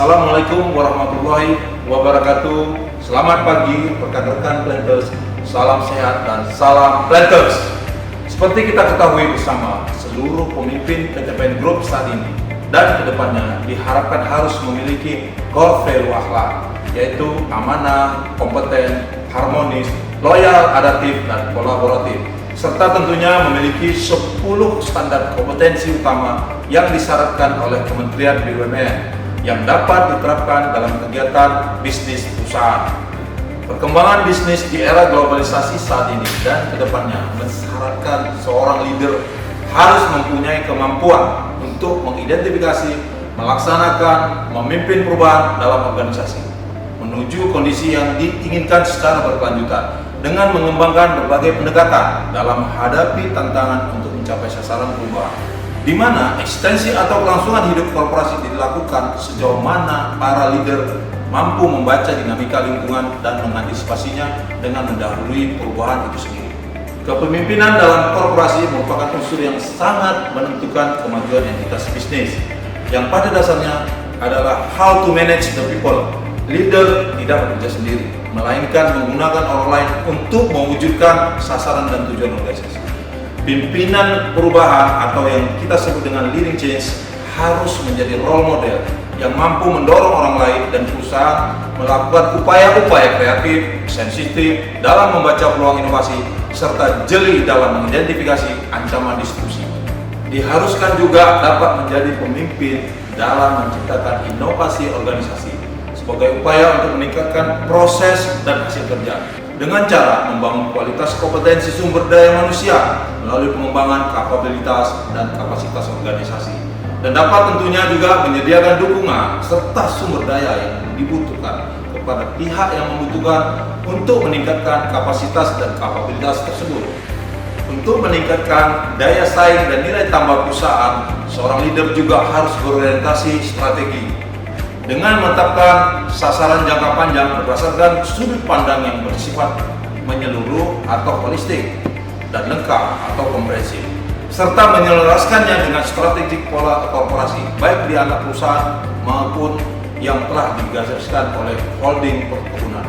Assalamualaikum warahmatullahi wabarakatuh. Selamat pagi rekan-rekan Planters. Salam sehat dan salam Planters. Seperti kita ketahui bersama, seluruh pemimpin PTPN Group saat ini dan kedepannya diharapkan harus memiliki core value akhlak, yaitu amanah, kompeten, harmonis, loyal, adaptif, dan kolaboratif, serta tentunya memiliki 10 standar kompetensi utama yang disyaratkan oleh Kementerian BUMN yang dapat diterapkan dalam kegiatan bisnis perusahaan. Perkembangan bisnis di era globalisasi saat ini dan kedepannya mensyaratkan seorang leader harus mempunyai kemampuan untuk mengidentifikasi, melaksanakan, memimpin perubahan dalam organisasi menuju kondisi yang diinginkan secara berkelanjutan dengan mengembangkan berbagai pendekatan dalam menghadapi tantangan untuk mencapai sasaran perubahan, di mana ekstensi atau kelangsungan hidup korporasi dilakukan sejauh mana para leader mampu membaca dinamika lingkungan dan mengantisipasinya dengan mendahului perubahan itu sendiri. Kepemimpinan dalam korporasi merupakan unsur yang sangat menentukan kemajuan entitas bisnis, yang pada dasarnya adalah how to manage the people. Leader tidak bekerja sendiri, melainkan menggunakan orang lain untuk mewujudkan sasaran dan tujuan organisasi. Pimpinan perubahan atau yang kita sebut dengan leading change harus menjadi role model yang mampu mendorong orang lain dan perusahaan melakukan upaya-upaya kreatif, sensitif dalam membaca peluang inovasi, serta jeli dalam mengidentifikasi ancaman disrupsi. Diharuskan juga dapat menjadi pemimpin dalam menciptakan inovasi organisasi sebagai upaya untuk meningkatkan proses dan hasil kerja dengan cara membangun kualitas kompetensi sumber daya manusia melalui pengembangan kapabilitas dan kapasitas organisasi, dan dapat tentunya juga menyediakan dukungan serta sumber daya yang dibutuhkan kepada pihak yang membutuhkan untuk meningkatkan kapasitas dan kapabilitas tersebut. Untuk meningkatkan daya saing dan nilai tambah perusahaan, seorang leader juga harus berorientasi strategi dengan menetapkan sasaran jangka panjang berdasarkan sudut pandang yang bersifat menyeluruh atau holistik dan lengkap atau komprehensif, serta menyelaraskannya dengan strategi pola korporasi baik di anak perusahaan maupun yang telah digagaskan oleh holding perkebunan.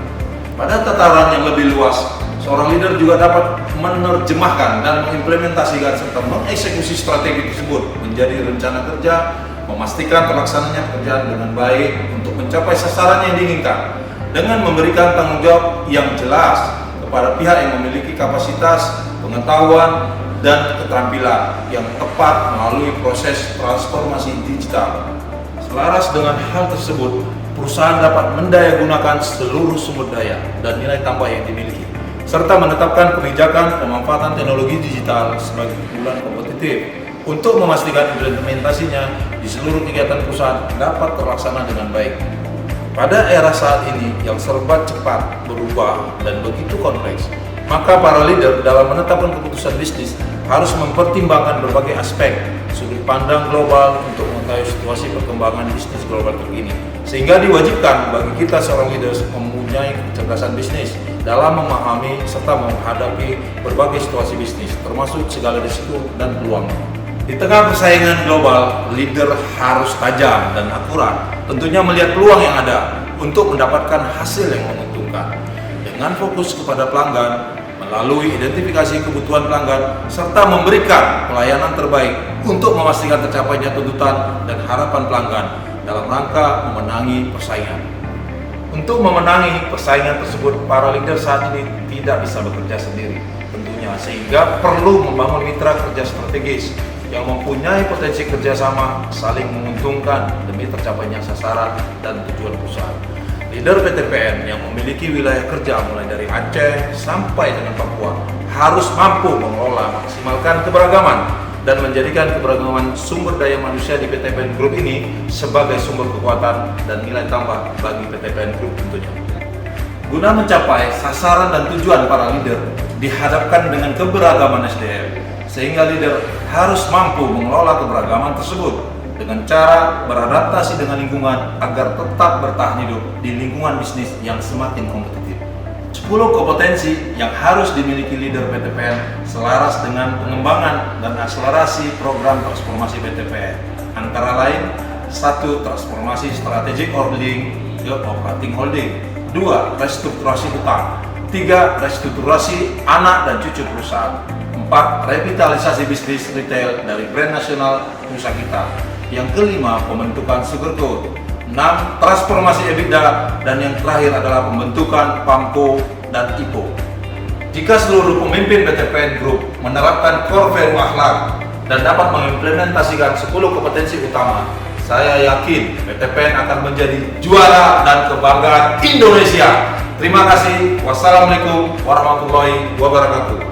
Pada tataran yang lebih luas, seorang leader juga dapat menerjemahkan dan mengimplementasikan serta mengeksekusi strategi tersebut menjadi rencana kerja, memastikan terlaksananya pekerjaan dengan baik untuk mencapai sasaran yang diinginkan dengan memberikan tanggung jawab yang jelas kepada pihak yang memiliki kapasitas, pengetahuan, dan keterampilan yang tepat melalui proses transformasi digital. Selaras dengan hal tersebut, perusahaan dapat mendayagunakan seluruh sumber daya dan nilai tambah yang dimiliki, serta menetapkan kebijakan pemanfaatan teknologi digital sebagai keunggulan kompetitif untuk memastikan implementasinya di seluruh kegiatan perusahaan dapat terlaksana dengan baik. Pada era saat ini yang serba cepat berubah dan begitu kompleks, maka para leader dalam menetapkan keputusan bisnis harus mempertimbangkan berbagai aspek sudut pandang global untuk mengetahui situasi perkembangan bisnis global terkini, sehingga diwajibkan bagi kita seorang leaders mempunyai kecerdasan bisnis dalam memahami serta menghadapi berbagai situasi bisnis, termasuk segala risiko dan peluang. Di tengah persaingan global, leader harus tajam dan akurat, tentunya melihat peluang yang ada untuk mendapatkan hasil yang menguntungkan. Dengan fokus kepada pelanggan, melalui identifikasi kebutuhan pelanggan, serta memberikan pelayanan terbaik untuk memastikan tercapainya tuntutan dan harapan pelanggan dalam rangka memenangi persaingan. Untuk memenangi persaingan tersebut, para leader saat ini tidak bisa bekerja sendiri tentunya, sehingga perlu membangun mitra kerja strategis yang mempunyai potensi kerjasama saling menguntungkan demi tercapainya sasaran dan tujuan perusahaan. Leader PTPN yang memiliki wilayah kerja mulai dari Aceh sampai dengan Papua harus mampu mengelola, maksimalkan keberagaman dan menjadikan keberagaman sumber daya manusia di PTPN Group ini sebagai sumber kekuatan dan nilai tambah bagi PTPN Group tentunya. Guna mencapai sasaran dan tujuan para leader dihadapkan dengan keberagaman SDM, sehingga leader harus mampu mengelola keberagaman tersebut dengan cara beradaptasi dengan lingkungan agar tetap bertahan hidup di lingkungan bisnis yang semakin kompetitif. 10 kompetensi yang harus dimiliki leader PTPN selaras dengan pengembangan dan akselerasi program transformasi PTPN, antara lain 1. Transformasi strategik holding ke operating holding. 2. Restrukturasi utang. 3. Restrukturasi anak dan cucu perusahaan. 4. Revitalisasi bisnis retail dari brand nasional usaha kita. Yang kelima, pembentukan Sugar Code. 6. Transformasi EBITDA. Dan yang terakhir adalah pembentukan PAMCO dan IPO. Jika seluruh pemimpin PTPN Group menerapkan core value akhlak dan dapat mengimplementasikan 10 kompetensi utama, saya yakin PTPN akan menjadi juara dan kebanggaan Indonesia. Terima kasih. Wassalamualaikum warahmatullahi wabarakatuh.